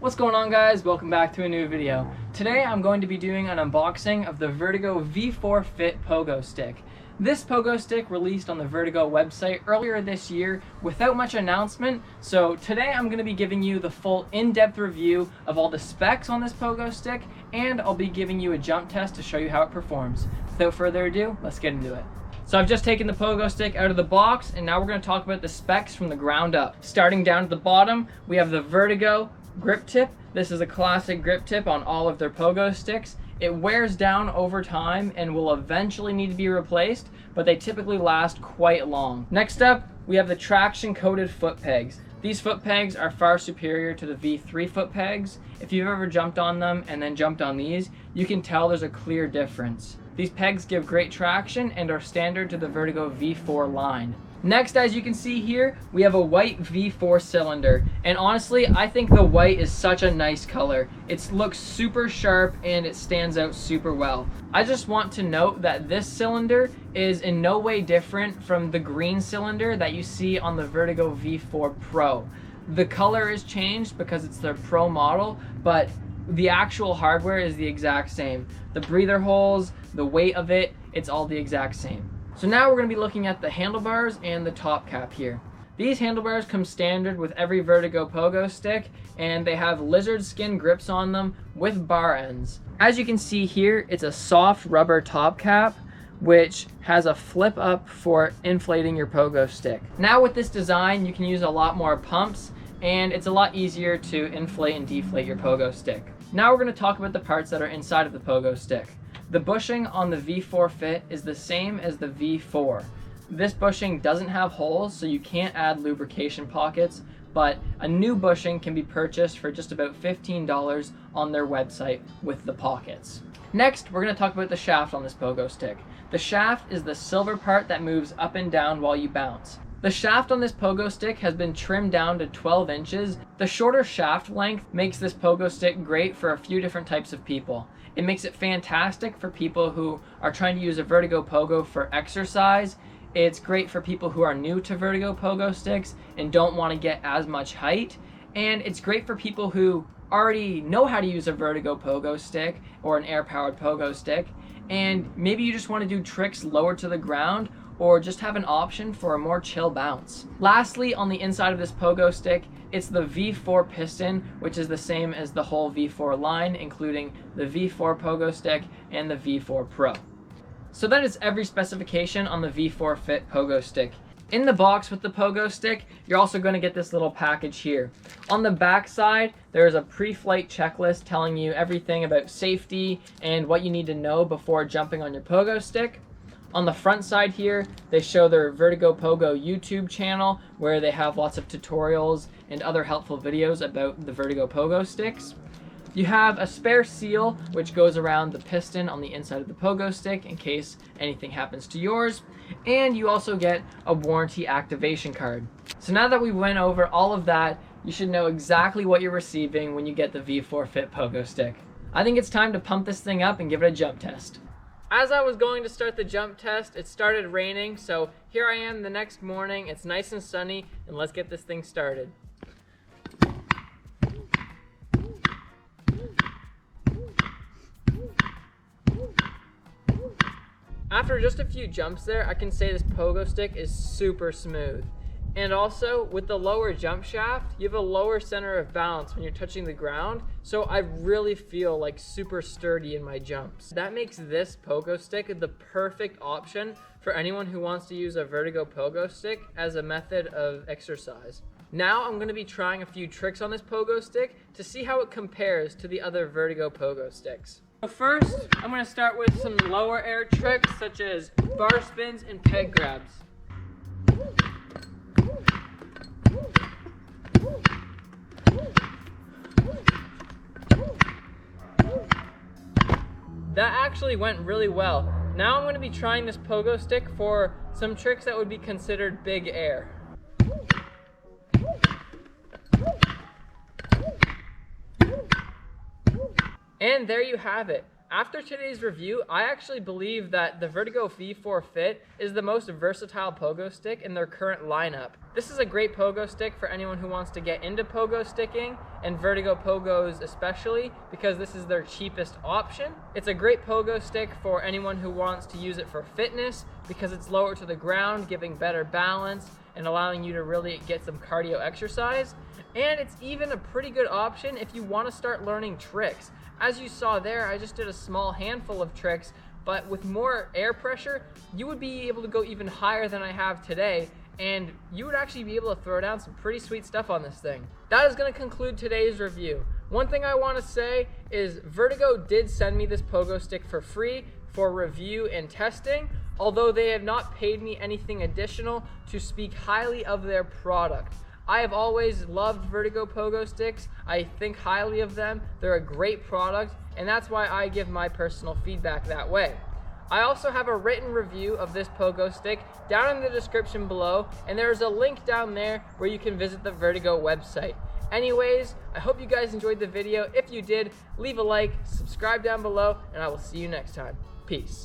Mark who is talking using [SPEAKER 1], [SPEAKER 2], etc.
[SPEAKER 1] What's going on, guys? Welcome back to a new video. Today I'm going to be doing an unboxing of the Vurtego V4 Fit Pogo Stick. This pogo stick released on the Vurtego website earlier this year without much announcement, so today I'm going to be giving you the full in-depth review of all the specs on this pogo stick, and I'll be giving you a jump test to show you how it performs. Without further ado, let's get into it. So I've just taken the pogo stick out of the box, and now we're going to talk about the specs from the ground up. Starting down at the bottom, we have the Vurtego grip tip. This is a classic grip tip on all of their pogo sticks. It wears down over time and will eventually need to be replaced, but they typically last quite long. Next up, we have the traction coated foot pegs. These foot pegs are far superior to the V3 foot pegs. If you've ever jumped on them and then jumped on these, you can tell there's a clear difference. These pegs give great traction and are standard to the Vurtego V4 line. Next, as you can see here, we have a white V4 cylinder, and honestly I think the white is such a nice color. It looks super sharp and it stands out super well. I just want to note that this cylinder is in no way different from the green cylinder that you see on the Vurtego V4 Pro. The color is changed because it's their Pro model, but the actual hardware is the exact same. The breather holes, the weight of it, it's all the exact same. So now we're going to be looking at the handlebars and the top cap here. These handlebars come standard with every Vurtego pogo stick, and they have lizard skin grips on them with bar ends. As you can see here, it's a soft rubber top cap which has a flip up for inflating your pogo stick. Now with this design, you can use a lot more pumps, and it's a lot easier to inflate and deflate your pogo stick. Now we're going to talk about the parts that are inside of the pogo stick. The bushing on the V4 Fit is the same as the V4. This bushing doesn't have holes, so you can't add lubrication pockets, but a new bushing can be purchased for just about $15 on their website with the pockets. Next, we're going to talk about the shaft on this pogo stick. The shaft is the silver part that moves up and down while you bounce. The shaft on this pogo stick has been trimmed down to 12 inches. The shorter shaft length makes this pogo stick great for a few different types of people. It makes it fantastic for people who are trying to use a Vurtego pogo for exercise. It's great for people who are new to Vurtego pogo sticks and don't want to get as much height. And it's great for people who already know how to use a Vurtego pogo stick or an air-powered pogo stick, and maybe you just want to do tricks lower to the ground or just have an option for a more chill bounce. Lastly, on the inside of this pogo stick, it's the V4 piston, which is the same as the whole V4 line, including the V4 pogo stick and the V4 Pro. So that is every specification on the V4 Fit pogo stick. In the box with the pogo stick, you're also going to get this little package here. On the back side, there is a pre-flight checklist telling you everything about safety and what you need to know before jumping on your pogo stick. On the front side here, they show their Vurtego Pogo YouTube channel, where they have lots of tutorials and other helpful videos about the Vurtego Pogo sticks. You have a spare seal, which goes around the piston on the inside of the pogo stick in case anything happens to yours. And you also get a warranty activation card. So now that we went over all of that, you should know exactly what you're receiving when you get the V4 Fit pogo stick. I think it's time to pump this thing up and give it a jump test. As I was going to start the jump test, it started raining, so here I am the next morning. It's nice and sunny, and let's get this thing started. After just a few jumps there, I can say this pogo stick is super smooth. And also, with the lower jump shaft, you have a lower center of balance when you're touching the ground, so I really feel like super sturdy in my jumps. That makes this pogo stick the perfect option for anyone who wants to use a Vurtego pogo stick as a method of exercise. Now I'm going to be trying a few tricks on this pogo stick to see how it compares to the other Vurtego pogo sticks. So first, I'm going to start with some lower air tricks such as bar spins and peg grabs. That actually went really well. Now I'm going to be trying this pogo stick for some tricks that would be considered big air. And there you have it. After today's review, I actually believe that the Vurtego V4 Fit is the most versatile pogo stick in their current lineup. This is a great pogo stick for anyone who wants to get into pogo sticking, and Vurtego pogos especially, because this is their cheapest option. It's a great pogo stick for anyone who wants to use it for fitness, because it's lower to the ground, giving better balance and allowing you to really get some cardio exercise. And it's even a pretty good option if you want to start learning tricks. As you saw there, I just did a small handful of tricks, but with more air pressure, you would be able to go even higher than I have today, and you would actually be able to throw down some pretty sweet stuff on this thing. That is going to conclude today's review. One thing I want to say is Vurtego did send me this pogo stick for free for review and testing, although they have not paid me anything additional to speak highly of their product. I have always loved Vurtego pogo sticks. I think highly of them. They're a great product, and that's why I give my personal feedback that way. I also have a written review of this pogo stick down in the description below, and there's a link down there where you can visit the Vurtego website. Anyways, I hope you guys enjoyed the video. If you did, leave a like, subscribe down below, and I will see you next time. Peace.